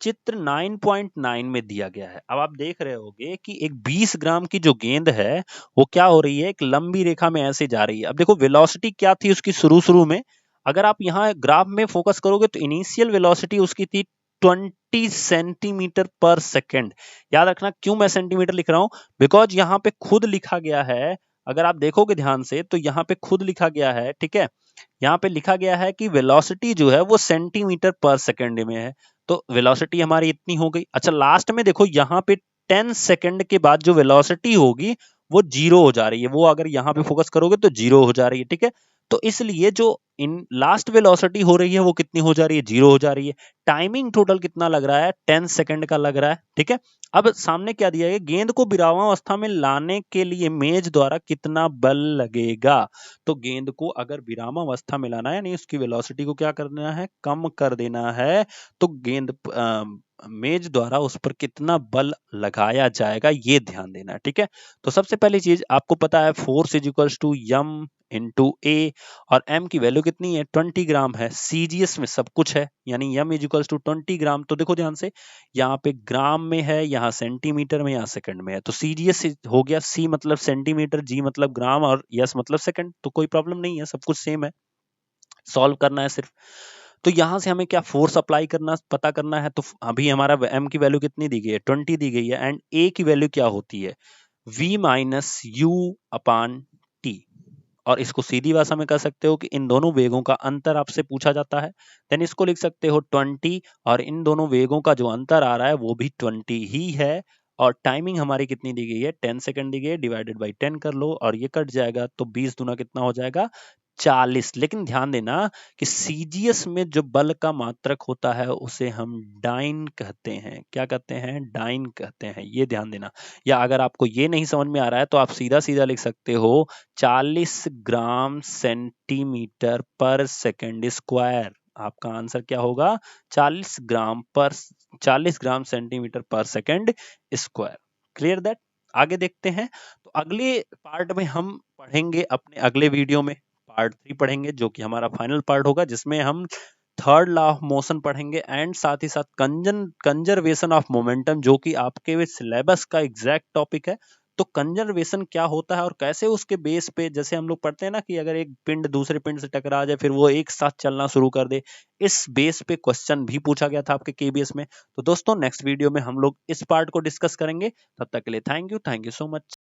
चित्र 9.9 में दिया गया है। अब आप देख रहे होगे कि एक 20 ग्राम की जो गेंद है वो क्या हो रही है, एक लंबी रेखा में ऐसे जा रही है। अब देखो वेलोसिटी क्या थी उसकी शुरू में, अगर आप यहाँ ग्राफ में फोकस करोगे तो इनिशियल वेलोसिटी उसकी थी 20 सेंटीमीटर पर सेकेंड। याद रखना क्यों मैं सेंटीमीटर लिख रहा हूं, बिकॉज यहाँ पे खुद लिखा गया है, अगर आप देखोगे ध्यान से तो यहाँ पे खुद लिखा गया है। ठीक है, यहाँ पे लिखा गया है कि वेलोसिटी जो है वो सेंटीमीटर पर सेकेंड में है, तो वेलोसिटी हमारी इतनी हो गई। अच्छा लास्ट में देखो यहाँ पे 10 सेकंड के बाद जो वेलोसिटी होगी वो जीरो हो जा रही है, वो अगर यहाँ पे फोकस करोगे तो जीरो हो जा रही है। ठीक है, तो इसलिए जो इन लास्ट वेलोसिटी हो रही है वो कितनी हो जा रही है, जीरो हो जा रही है। टाइमिंग टोटल कितना लग रहा है 10 सेकंड का लग रहा है। ठीक है, अब सामने क्या दिया है, गेंद को विरामावस्था में लाने के लिए मेज द्वारा कितना बल लगेगा। तो गेंद को अगर विरामावस्था में लाना है यानी उसकी वेलोसिटी को क्या करना है, कम कर देना है, तो गेंद मेज द्वारा उस पर कितना बल लगाया जाएगा ये ध्यान देना है। ठीक है, तो सबसे पहली चीज आपको पता है force is equals to m into a, और m की वैल्यू कितनी है 20 ग्राम है, सीजीएस में सब कुछ है यानी m इज इक्वल्स टू 20 ग्राम। तो देखो ध्यान से यहाँ पे ग्राम में है, यहाँ सेंटीमीटर में, यहाँ सेकंड में है, तो सीजीएस हो गया, c मतलब सेंटीमीटर, g मतलब ग्राम और s मतलब सेकंड, तो कोई प्रॉब्लम नहीं है, सब कुछ सेम है, सॉल्व करना है सिर्फ। तो यहां से हमें क्या फोर्स अप्लाई करना पता करना है। तो अभी हमारा m की वैल्यू कितनी दी गई है, 20 दी गई है, एंड a की वैल्यू क्या होती है, v minus u upon T. और इसको सीधी भाषा में कह सकते हो कि इन दोनों वेगों का अंतर आपसे पूछा जाता है, देन इसको लिख सकते हो 20, और इन दोनों वेगों का जो अंतर आ रहा है वो भी 20 ही है। और टाइमिंग हमारी कितनी दी गई है, 10 सेकंड दी गई है, डिवाइडेड बाई 10 कर लो और ये कट जाएगा, तो 20 दूना कितना हो जाएगा, 40। लेकिन ध्यान देना कि सीजीएस में जो बल का मात्रक होता है उसे हम डाइन कहते हैं। क्या कहते हैं, डाइन कहते हैं, ये ध्यान देना। या अगर आपको ये नहीं समझ में आ रहा है तो आप सीधा सीधा लिख सकते हो 40 ग्राम सेंटीमीटर पर सेकंड स्क्वायर। आपका आंसर क्या होगा, 40 ग्राम सेंटीमीटर पर सेकंड स्क्वायर। Clear that. आगे देखते हैं। तो अगले पार्ट में हम पढ़ेंगे, अपने अगले वीडियो में पार्ट 3 पढ़ेंगे, जो कि हमारा फाइनल पार्ट होगा, जिसमें हम थर्ड लॉ ऑफ मोशन पढ़ेंगे एंड साथ ही साथ कंजर्वेशन ऑफ मोमेंटम, जो कि आपके सिलेबस का एग्जैक्ट टॉपिक है। तो कंजर्वेशन क्या होता है और कैसे उसके बेस पे, जैसे हम लोग पढ़ते हैं ना कि अगर एक पिंड दूसरे पिंड से टकरा जाए फिर वो एक साथ चलना शुरू कर दे, इस बेस पे क्वेश्चन भी पूछा गया था आपके केबीएस में। तो दोस्तों नेक्स्ट वीडियो में हम लोग इस पार्ट को डिस्कस करेंगे। तब तक के लिए थैंक यू सो मच।